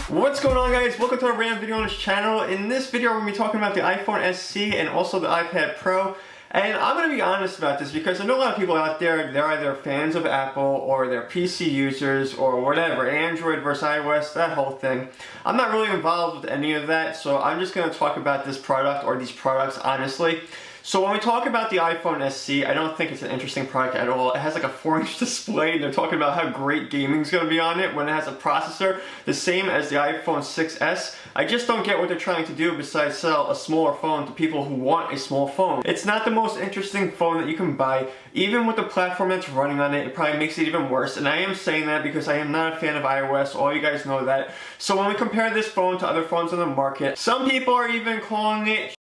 What's going on, guys? Welcome to a random video on this channel. In this video, we're going to be talking about the iPhone SE and also the iPad Pro. And I'm going to be honest about this because I know a lot of people out there, they're either fans of Apple or they're PC users or whatever, Android versus iOS, that whole thing. I'm not really involved with any of that, so I'm just going to talk about this product or these products honestly. So when we talk about the iPhone SE, I don't think it's an interesting product at all. It has like a 4-inch display, and they're talking about how great gaming's going to be on it when it has a processor the same as the iPhone 6s. I just don't get what they're trying to do besides sell a smaller phone to people who want a small phone. It's not the most interesting phone that you can buy. Even with the platform that's running on it, it probably makes it even worse. And I am saying that because I am not a fan of iOS. All you guys know that. So when we compare this phone to other phones on the market, some people are even calling it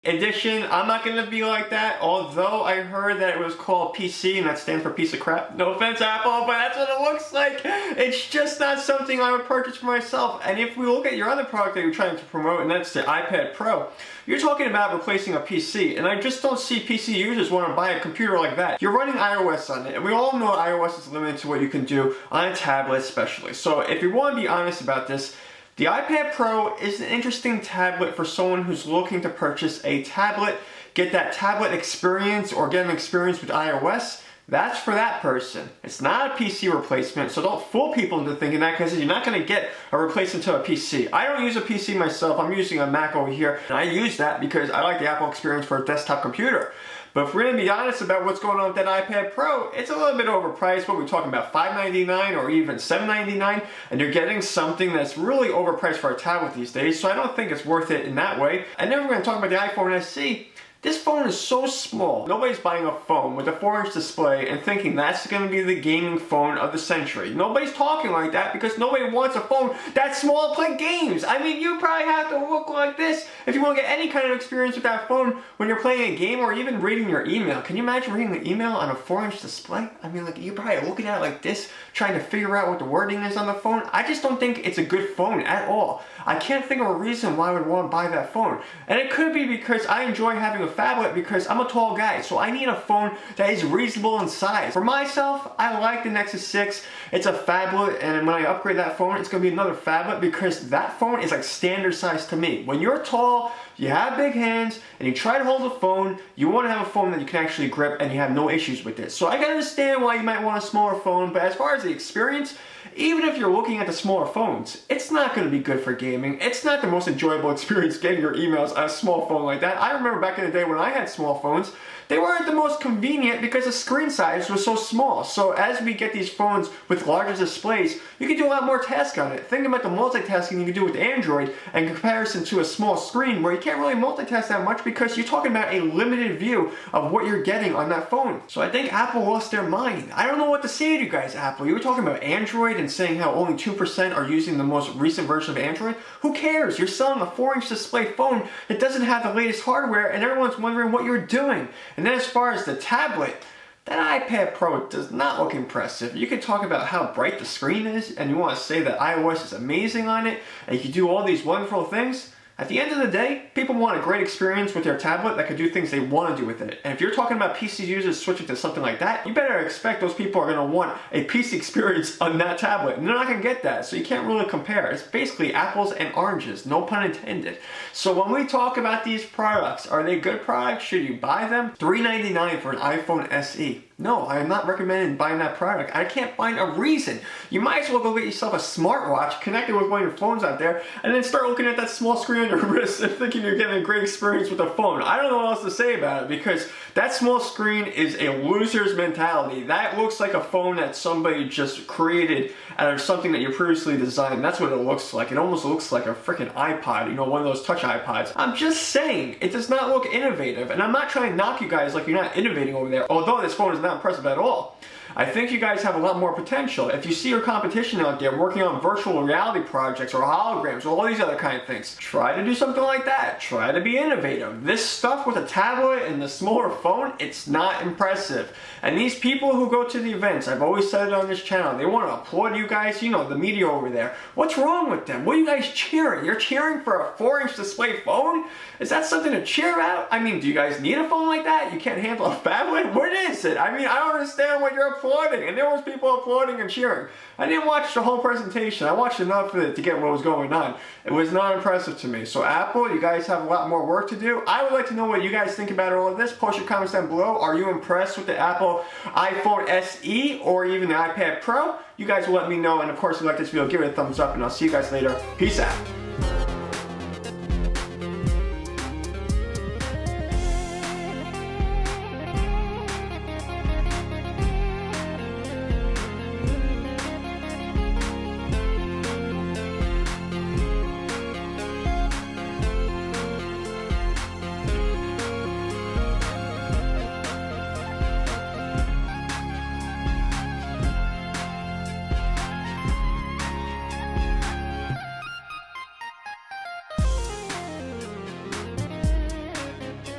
edition. I'm not going to be like that, although I heard that it was called PC, and that stands for piece of crap. No offense, Apple, but that's what it looks like. It's just not something I would purchase for myself. And if we look at your other product that you're trying to promote, and that's the iPad Pro, you're talking about replacing a PC, and I just don't see PC users want to buy a computer like that. You're running iOS on it, and we all know iOS is limited to what you can do on a tablet especially. So if you want to be honest about this, the iPad Pro is an interesting tablet for someone who's looking to purchase a tablet, get that tablet experience or get an experience with iOS. That's for that person. It's not a PC replacement, so don't fool people into thinking that because you're not going to get a replacement to a PC. I don't use a PC myself. I'm using a Mac over here, and I use that because I like the Apple experience for a desktop computer. But if we're going to be honest about what's going on with that iPad Pro, it's a little bit overpriced. What we're talking about, $599 or even $799, and you're getting something that's really overpriced for a tablet these days, so I don't think it's worth it in that way. And then we're going to talk about the iPhone SE. This phone is so small. Nobody's buying a phone with a 4-inch display and thinking that's going to be the gaming phone of the century. Nobody's talking like that because nobody wants a phone that small to play games. I mean, you probably have to look like this if you want to get any kind of experience with that phone when you're playing a game or even reading your email. Can you imagine reading the email on a 4-inch display? I mean, like, you're probably looking at it like this, trying to figure out what the wording is on the phone. I just don't think it's a good phone at all. I can't think of a reason why I would want to buy that phone. And it could be because I enjoy having a phablet because I'm a tall guy, so I need a phone that is reasonable in size. For myself, I like the Nexus 6. It's a phablet, and when I upgrade that phone, it's going to be another phablet because that phone is like standard size to me. When you're tall, you have big hands, and you try to hold a phone, you want to have a phone that you can actually grip and you have no issues with it. So I can understand why you might want a smaller phone, but as far as the experience, even if you're looking at the smaller phones, it's not going to be good for gaming. It's not the most enjoyable experience getting your emails on a small phone like that. I remember back in the day when I had small phones, they weren't the most convenient because the screen size was so small. So as we get these phones with larger displays, you can do a lot more tasks on it. Think about the multitasking you can do with Android in comparison to a small screen where you can't really multitask that much because you're talking about a limited view of what you're getting on that phone. So I think Apple lost their mind. I don't know what to say to you guys, Apple. You were talking about Android and saying how only 2% are using the most recent version of Android. Who cares? You're selling a 4-inch display phone that doesn't have the latest hardware and everyone's wondering what you're doing. And then as far as the tablet, that iPad Pro does not look impressive. You can talk about how bright the screen is and you want to say that iOS is amazing on it and you can do all these wonderful things. At the end of the day, people want a great experience with their tablet that can do things they want to do with it. And if you're talking about PC users switching to something like that, you better expect those people are going to want a PC experience on that tablet. And they're not going to get that, so you can't really compare. It's basically apples and oranges, no pun intended. So when we talk about these products, are they good products? Should you buy them? $399 for an iPhone SE. No, I am not recommending buying that product. I can't find a reason. You might as well go get yourself a smartwatch connected with one of your phones out there and then start looking at that small screen on your wrist and thinking you're getting a great experience with the phone. I don't know what else to say about it because that small screen is a loser's mentality. That looks like a phone that somebody just created out of something that you previously designed. That's what it looks like. It almost looks like a freaking iPod, you know, one of those touch iPods. I'm just saying, it does not look innovative. And I'm not trying to knock you guys like you're not innovating over there, although this phone is not impressive at all. I think you guys have a lot more potential. If you see your competition out there working on virtual reality projects or holograms or all these other kind of things, try to do something like that. Try to be innovative. This stuff with a tablet and the smaller phone, it's not impressive. And these people who go to the events, I've always said it on this channel, they want to applaud you guys, you know, the media over there. What's wrong with them? What are you guys cheering? You're cheering for a 4-inch display phone? Is that something to cheer about? I mean, do you guys need a phone like that? You can't handle a phablet? What is it? I mean, I don't understand what you're applauding, and there was people applauding and cheering. I didn't watch the whole presentation. I watched enough of it to get what was going on. It was not impressive to me. So Apple, you guys have a lot more work to do. I would like to know what you guys think about all of this. Post your comments down below. Are you impressed with the Apple iPhone SE or even the iPad Pro? You guys will let me know. And of course, if you like this video, give it a thumbs up, and I'll see you guys later. Peace out.